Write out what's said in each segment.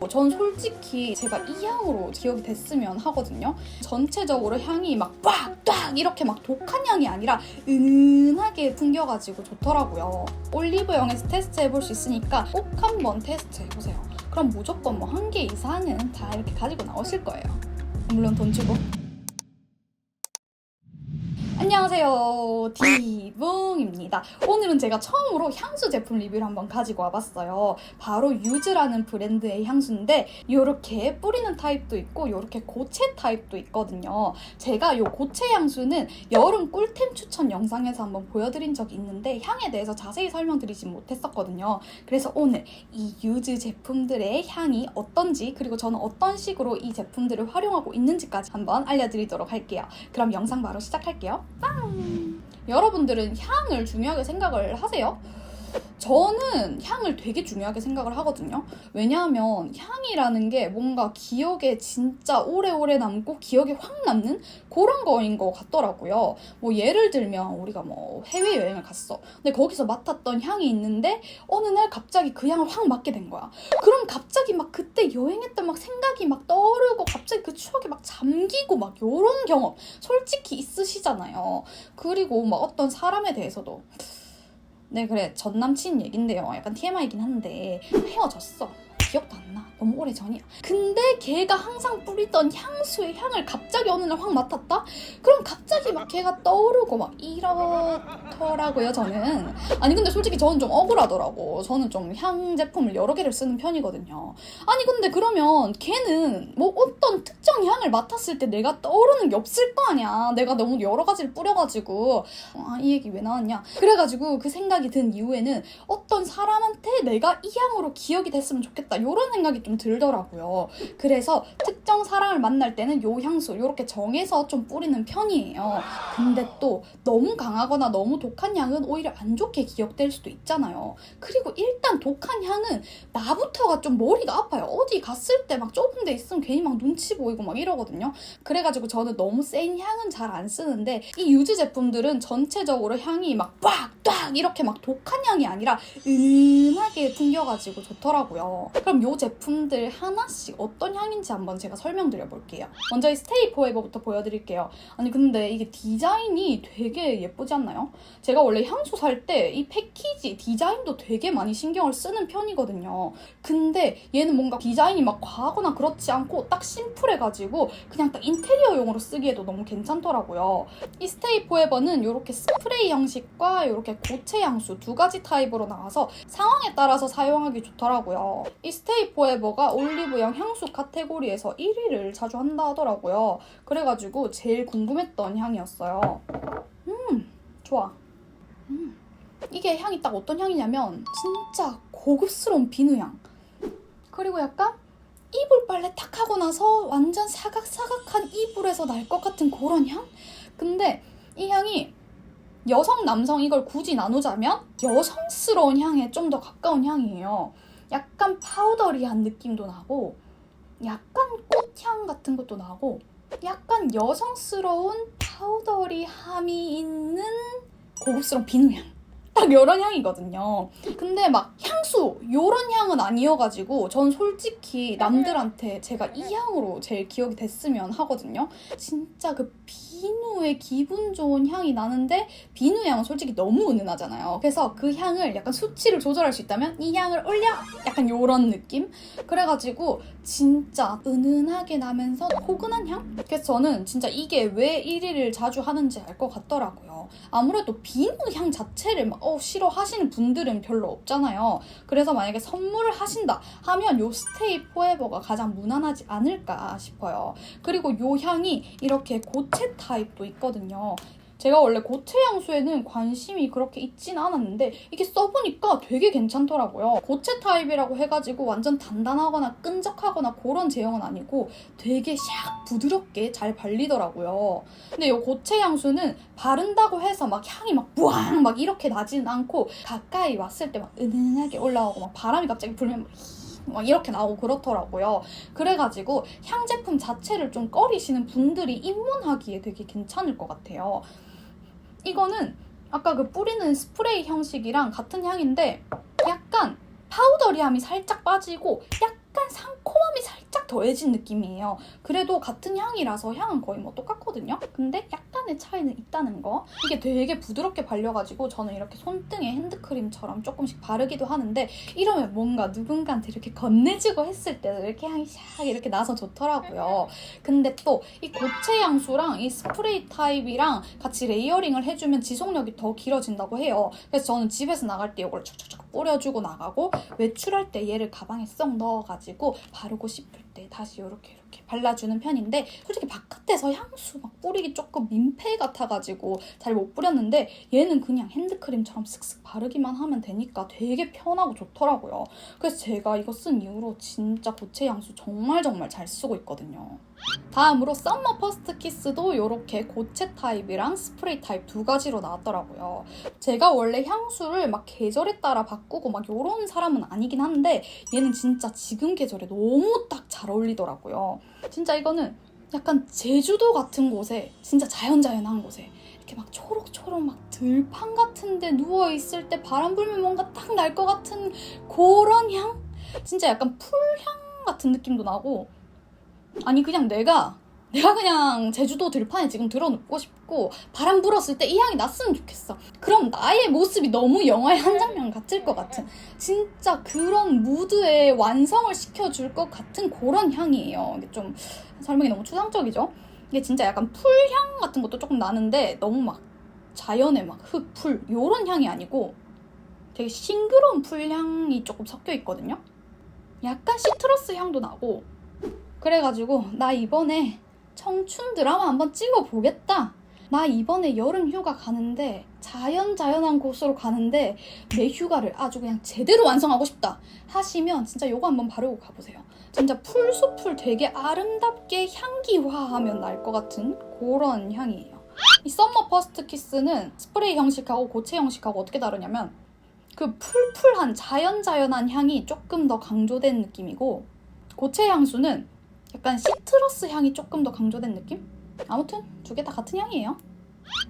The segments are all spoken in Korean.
전 솔직히 제가 이 향으로 기억이 됐으면 하거든요. 전체적으로 향이 막 빡 이렇게 막 독한 향이 아니라 은은하게 풍겨가지고 좋더라고요. 올리브영에서 테스트 해볼 수 있으니까 꼭 한번 테스트 해보세요. 그럼 무조건 뭐 한 개 이상은 다 이렇게 가지고 나오실 거예요. 물론 돈 주고. 안녕하세요, 디붕입니다. 오늘은 제가 처음으로 향수 제품 리뷰를 한번 가지고 와봤어요. 바로 유즈라는 브랜드의 향수인데 이렇게 뿌리는 타입도 있고 이렇게 고체 타입도 있거든요. 제가 이 고체 향수는 여름 꿀템 추천 영상에서 한번 보여드린 적이 있는데 향에 대해서 자세히 설명드리진 못했었거든요. 그래서 오늘 이 유즈 제품들의 향이 어떤지, 그리고 저는 어떤 식으로 이 제품들을 활용하고 있는지까지 한번 알려드리도록 할게요. 그럼 영상 바로 시작할게요. 빵! 여러분들은 향을 중요하게 생각을 하세요? 저는 향을 되게 중요하게 생각을 하거든요. 왜냐하면 향이라는 게 뭔가 기억에 진짜 오래오래 남고 기억에 확 남는 그런 거인 것 같더라고요. 뭐 예를 들면 우리가 뭐 해외여행을 갔어. 근데 거기서 맡았던 향이 있는데 어느 날 갑자기 그 향을 확 맡게 된 거야. 그럼 갑자기 막 그때 여행했던 막 생각이 막 떠오르고 갑자기 그 추억에 막 잠기고 막 요런 경험 솔직히 있으시잖아요. 그리고 막 어떤 사람에 대해서도 네, 그래. 전 남친 얘긴데요. 약간 TMI이긴 한데 헤어졌어. 기억도 안 나. 너무 오래 전이야. 근데 걔가 항상 뿌리던 향수의 향을 갑자기 어느 날 확 맡았다? 그럼 갑자기 막 걔가 떠오르고 막 이렇더라고요, 저는. 아니 근데 솔직히 저는 좀 억울하더라고. 저는 좀 향 제품을 여러 개를 쓰는 편이거든요. 아니 근데 그러면 걔는 뭐 어떤 특정 향을 맡았을 때 내가 떠오르는 게 없을 거 아니야. 내가 너무 여러 가지를 뿌려가지고 이 얘기 왜 나왔냐. 그래가지고 그 생각이 든 이후에는 어떤 사람한테 내가 이 향으로 기억이 됐으면 좋겠다. 이런 생각이 좀 들더라고요. 그래서 특정 사람을 만날 때는 요 향수 이렇게 정해서 좀 뿌리는 편이에요. 근데 또 너무 강하거나 너무 독한 향은 오히려 안 좋게 기억될 수도 있잖아요. 그리고 일단 독한 향은 나부터가 좀 머리가 아파요. 어디 갔을 때 막 좁은 데 있으면 괜히 막 눈치 보이고 막 이러거든요. 그래가지고 저는 너무 센 향은 잘 안 쓰는데 이 유즈 제품들은 전체적으로 향이 막 빡 이렇게 막 독한 향이 아니라 은은하게 풍겨가지고 좋더라고요. 그럼 이 제품들 하나씩 어떤 향인지 한번 제가 설명드려 볼게요. 먼저 이 스테이 포에버부터 보여드릴게요. 아니 근데 이게 디자인이 되게 예쁘지 않나요? 제가 원래 향수 살 때 이 패키지 디자인도 되게 많이 신경을 쓰는 편이거든요. 근데 얘는 뭔가 디자인이 막 과하거나 그렇지 않고 딱 심플해가지고 그냥 딱 인테리어용으로 쓰기에도 너무 괜찮더라고요. 이 스테이 포에버는 이렇게 스프레이 형식과 이렇게 고체 향수 두 가지 타입으로 나와서 상황에 따라서 사용하기 좋더라고요. 이 스테이 포에버가 올리브영 향수 카테고리에서 1위를 자주 한다 하더라고요. 그래가지고 제일 궁금했던 향이었어요. 좋아. 이게 향이 딱 어떤 향이냐면 진짜 고급스러운 비누향. 그리고 약간 이불 빨래 탁 하고 나서 완전 사각사각한 이불에서 날 것 같은 그런 향? 근데 이 향이 여성, 남성 이걸 굳이 나누자면 여성스러운 향에 좀 더 가까운 향이에요. 약간 파우더리한 느낌도 나고 약간 꽃향 같은 것도 나고 약간 여성스러운 파우더리함이 있는 고급스러운 비누향. 딱 이런 향이거든요. 근데 막 향수 이런 향은 아니어가지고 전 솔직히 남들한테 제가 이 향으로 제일 기억이 됐으면 하거든요. 진짜 그 비누의 기분 좋은 향이 나는데 비누 향은 솔직히 너무 은은하잖아요. 그래서 그 향을 약간 수치를 조절할 수 있다면 이 향을 올려! 약간 이런 느낌? 그래가지고 진짜 은은하게 나면서 포근한 향? 그래서 저는 진짜 이게 왜 1위를 자주 하는지 알 것 같더라고요. 아무래도 비누 향 자체를 막 싫어하시는 분들은 별로 없잖아요. 그래서 만약에 선물을 하신다 하면 요 스테이 포에버가 가장 무난하지 않을까 싶어요. 그리고 요 향이 이렇게 고체 타입도 있거든요. 제가 원래 고체 향수에는 관심이 그렇게 있진 않았는데 이게 써보니까 되게 괜찮더라고요. 고체 타입이라고 해가지고 완전 단단하거나 끈적하거나 그런 제형은 아니고 되게 샥 부드럽게 잘 발리더라고요. 근데 이 고체 향수는 바른다고 해서 막 향이 막 부앙 막 이렇게 나지는 않고 가까이 왔을 때 막 은은하게 올라오고 막 바람이 갑자기 불면 막 이렇게 나오고 그렇더라고요. 그래가지고 향 제품 자체를 좀 꺼리시는 분들이 입문하기에 되게 괜찮을 것 같아요. 이거는 아까 그 뿌리는 스프레이 형식이랑 같은 향인데 약간 파우더리함이 살짝 빠지고 약간 약간 상콤함이 살짝 더해진 느낌이에요. 그래도 같은 향이라서 향은 거의 뭐 똑같거든요. 근데 약간의 차이는 있다는 거. 이게 되게 부드럽게 발려가지고 저는 이렇게 손등에 핸드크림처럼 조금씩 바르기도 하는데 이러면 뭔가 누군가한테 이렇게 건네주고 했을 때도 이렇게 향이 샥 이렇게 나서 좋더라고요. 근데 또 이 고체 향수랑 이 스프레이 타입이랑 같이 레이어링을 해주면 지속력이 더 길어진다고 해요. 그래서 저는 집에서 나갈 때 이걸 촥촥촥 뿌려주고 나가고 외출할 때 얘를 가방에 쏙 넣어가지고 바르고 싶을 때 다시 이렇게 발라주는 편인데 솔직히 바깥에서 향수 막 뿌리기 조금 민폐 같아가지고 잘 못 뿌렸는데 얘는 그냥 핸드크림처럼 슥슥 바르기만 하면 되니까 되게 편하고 좋더라고요. 그래서 제가 이거 쓴 이후로 진짜 고체 향수 정말 잘 쓰고 있거든요. 다음으로 썸머 퍼스트 키스도 이렇게 고체 타입이랑 스프레이 타입 두 가지로 나왔더라고요. 제가 원래 향수를 막 계절에 따라 바꾸고 막 이런 사람은 아니긴 한데 얘는 진짜 지금 계절에 너무 딱 잘 어울리더라고요. 진짜 이거는 약간 제주도 같은 곳에 진짜 자연한 곳에 이렇게 막 초록초록 막 들판 같은 데 누워있을 때 바람 불면 뭔가 딱 날 것 같은 그런 향? 진짜 약간 풀향 같은 느낌도 나고 아니 그냥 내가 그냥 제주도 들판에 지금 들어눕고 싶고 바람 불었을 때 이 향이 났으면 좋겠어. 그럼 나의 모습이 너무 영화의 한 장면 같을 것 같은 진짜 그런 무드의 완성을 시켜줄 것 같은 그런 향이에요. 이게 좀 설명이 너무 추상적이죠? 이게 진짜 약간 풀향 같은 것도 조금 나는데 너무 막 자연의 막 흙, 풀 요런 향이 아니고 되게 싱그러운 풀향이 조금 섞여 있거든요. 약간 시트러스 향도 나고 그래가지고 나 이번에 청춘 드라마 한번 찍어보겠다. 나 이번에 여름 휴가 가는데 자연한 곳으로 가는데 내 휴가를 아주 그냥 제대로 완성하고 싶다 하시면 진짜 요거 한번 바르고 가보세요. 진짜 풀숲을 되게 아름답게 향기화하면 날 것 같은 그런 향이에요. 이 썸머 퍼스트 키스는 스프레이 형식하고 고체 형식하고 어떻게 다르냐면 그 풀풀한 자연한 향이 조금 더 강조된 느낌이고 고체 향수는 약간 시트러스 향이 조금 더 강조된 느낌? 아무튼 두 개 다 같은 향이에요.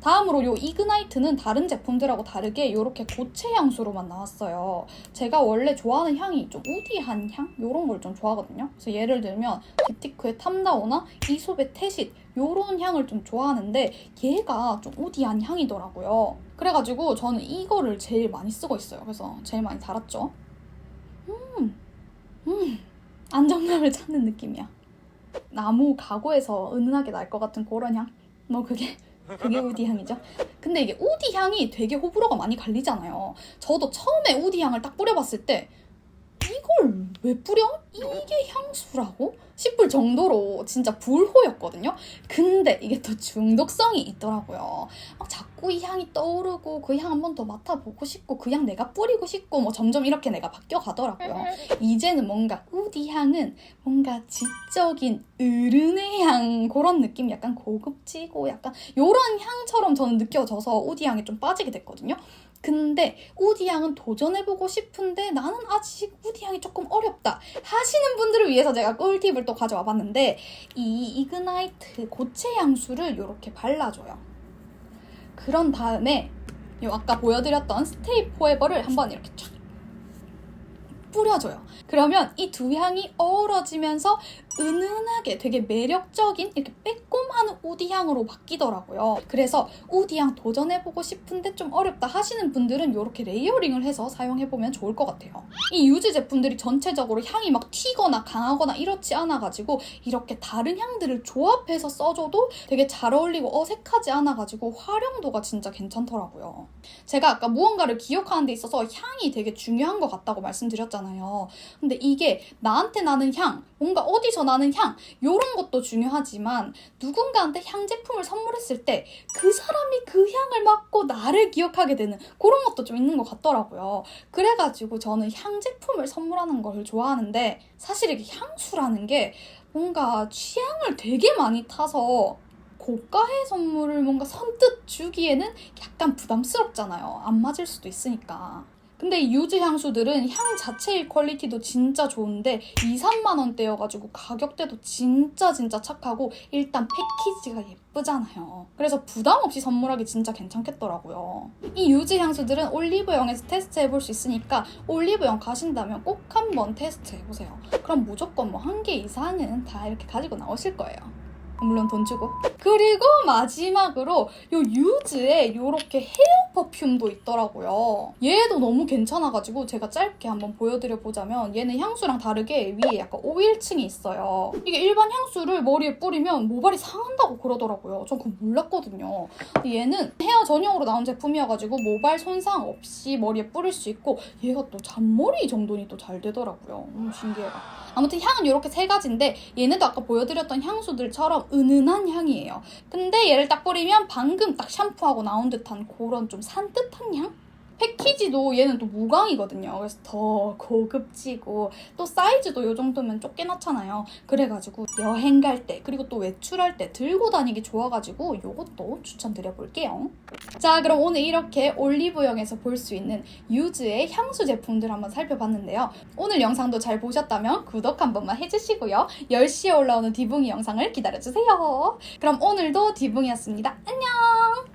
다음으로 요 이그나이트는 다른 제품들하고 다르게 이렇게 고체 향수로만 나왔어요. 제가 원래 좋아하는 향이 좀 우디한 향? 이런 걸 좀 좋아하거든요. 그래서 예를 들면 딥티크의 탐나오나 이솝의 태씰 이런 향을 좀 좋아하는데 얘가 좀 우디한 향이더라고요. 그래가지고 저는 이거를 제일 많이 쓰고 있어요. 그래서 제일 많이 달았죠. 안정감을 찾는 느낌이야. 나무 가구에서 은은하게 날 것 같은 그런 향? 뭐 그게 우디 향이죠. 근데 이게 우디 향이 되게 호불호가 많이 갈리잖아요. 저도 처음에 우디 향을 딱 뿌려봤을 때 이걸 왜 뿌려? 이게 향수라고? 싶을 정도로 진짜 불호였거든요. 근데 이게 또 중독성이 있더라고요. 막 자꾸 이 향이 떠오르고 그 향 한 번 더 맡아보고 싶고 그 향 내가 뿌리고 싶고 뭐 점점 이렇게 내가 바뀌어가더라고요. 이제는 뭔가 우디 향은 뭔가 지적인 어른의 향 그런 느낌 약간 고급지고 약간 요런 향처럼 저는 느껴져서 우디 향에 좀 빠지게 됐거든요. 근데 우디 향은 도전해보고 싶은데 나는 아직 우디 향이 조금 어렵다 하시는 분들을 위해서 제가 꿀팁을 또 가져와 봤는데 이 이그나이트 고체 향수를 이렇게 발라줘요. 그런 다음에 요 아까 보여드렸던 스테이 포에버를 한번 이렇게 쫙 뿌려줘요. 그러면 이 두 향이 어우러지면서 은은하게 되게 매력적인 이렇게 빼꼼한 우디향으로 바뀌더라고요. 그래서 우디향 도전해보고 싶은데 좀 어렵다 하시는 분들은 이렇게 레이어링을 해서 사용해보면 좋을 것 같아요. 이 유즈 제품들이 전체적으로 향이 막 튀거나 강하거나 이렇지 않아가지고 이렇게 다른 향들을 조합해서 써줘도 되게 잘 어울리고 어색하지 않아가지고 활용도가 진짜 괜찮더라고요. 제가 아까 무언가를 기억하는 데 있어서 향이 되게 중요한 것 같다고 말씀드렸잖아요. 근데 이게 나한테 나는 향, 뭔가 어디서 나는 향 이런 것도 중요하지만 누군가한테 향 제품을 선물했을 때 그 사람이 그 향을 맡고 나를 기억하게 되는 그런 것도 좀 있는 것 같더라고요. 그래가지고 저는 향 제품을 선물하는 걸 좋아하는데 사실 이게 향수라는 게 뭔가 취향을 되게 많이 타서 고가의 선물을 뭔가 선뜻 주기에는 약간 부담스럽잖아요. 안 맞을 수도 있으니까. 근데 이 유즈 향수들은 향 자체의 퀄리티도 진짜 좋은데 2-3만 원대여가지고 가격대도 진짜 착하고 일단 패키지가 예쁘잖아요. 그래서 부담 없이 선물하기 진짜 괜찮겠더라고요. 이 유즈 향수들은 올리브영에서 테스트해볼 수 있으니까 올리브영 가신다면 꼭 한번 테스트해보세요. 그럼 무조건 뭐 한 개 이상은 다 이렇게 가지고 나오실 거예요. 물론 돈 주고. 그리고 마지막으로 요 유즈에 요렇게 헤어 퍼퓸도 있더라고요. 얘도 너무 괜찮아가지고 제가 짧게 한번 보여드려 보자면 얘는 향수랑 다르게 위에 약간 오일층이 있어요. 이게 일반 향수를 머리에 뿌리면 모발이 상한다고 그러더라고요. 전 그거 몰랐거든요. 근데 얘는 헤어 전용으로 나온 제품이어가지고 모발 손상 없이 머리에 뿌릴 수 있고 얘가 또 잔머리 정돈이 또 잘 되더라고요. 신기해라. 아무튼 향은 이렇게 세 가지인데 얘네도 아까 보여드렸던 향수들처럼 은은한 향이에요. 근데 얘를 딱 뿌리면 방금 딱 샴푸하고 나온 듯한 그런 좀 산뜻한 향? 패키지도 얘는 또 무광이거든요. 그래서 더 고급지고 또 사이즈도 이 정도면 쫓겨났잖아요. 그래가지고 여행 갈 때 그리고 또 외출할 때 들고 다니기 좋아가지고 이것도 추천드려볼게요. 자, 그럼 오늘 이렇게 올리브영에서 볼 수 있는 유즈의 향수 제품들 한번 살펴봤는데요. 오늘 영상도 잘 보셨다면 구독 한 번만 해주시고요. 10시에 올라오는 디붕이 영상을 기다려주세요. 그럼 오늘도 디붕이었습니다. 안녕!